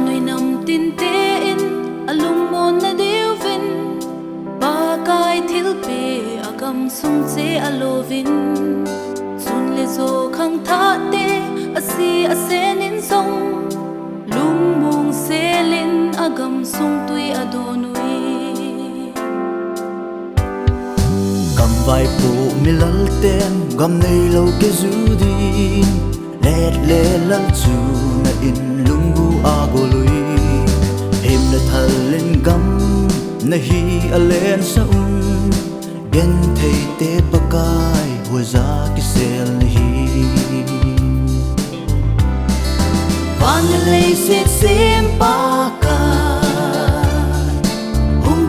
nuôi nằm tin tên alung mon na điêu vin ba cái thiếu bề agam sung chế alovin sun le zo khang tha te asi asen in song lung mong selin agam sung tui adonui cầm vai phụ mi lal ten gam nei lo ke zu din let le lal chu na in lungu agolui em na thalen gam na hi alen sa gen thei te pakai huza ki sel hi van le se sem pakai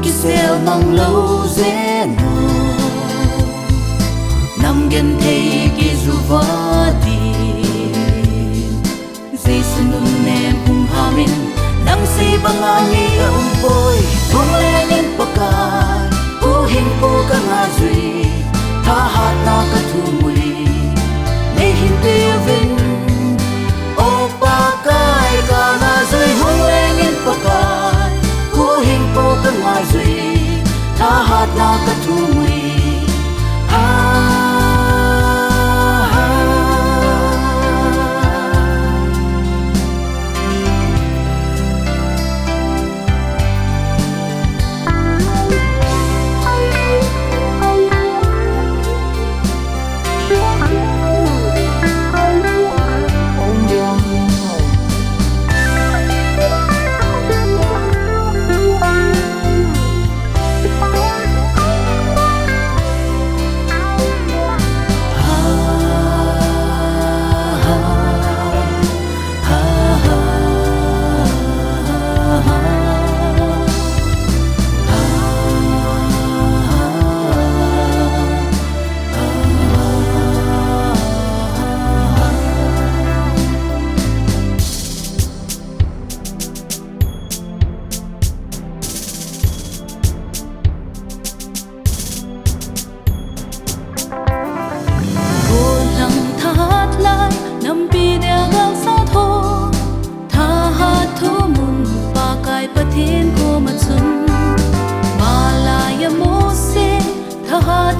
ki sel mang lo zeno nam gen thei ki zuvati Jason nem hung hamin nang si bangani ang boy kung lenin pakai uhin po ka nga zui tahat na katumuli may hindi vin o pakai ka nga zui kung lenin pakai uhin po ka nga zui tahat na katumuli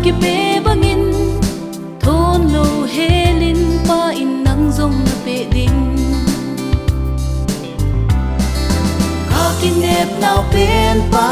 ki pe bangin thon lo helin pa in nang zong na pe ding ka kinep nau pen pa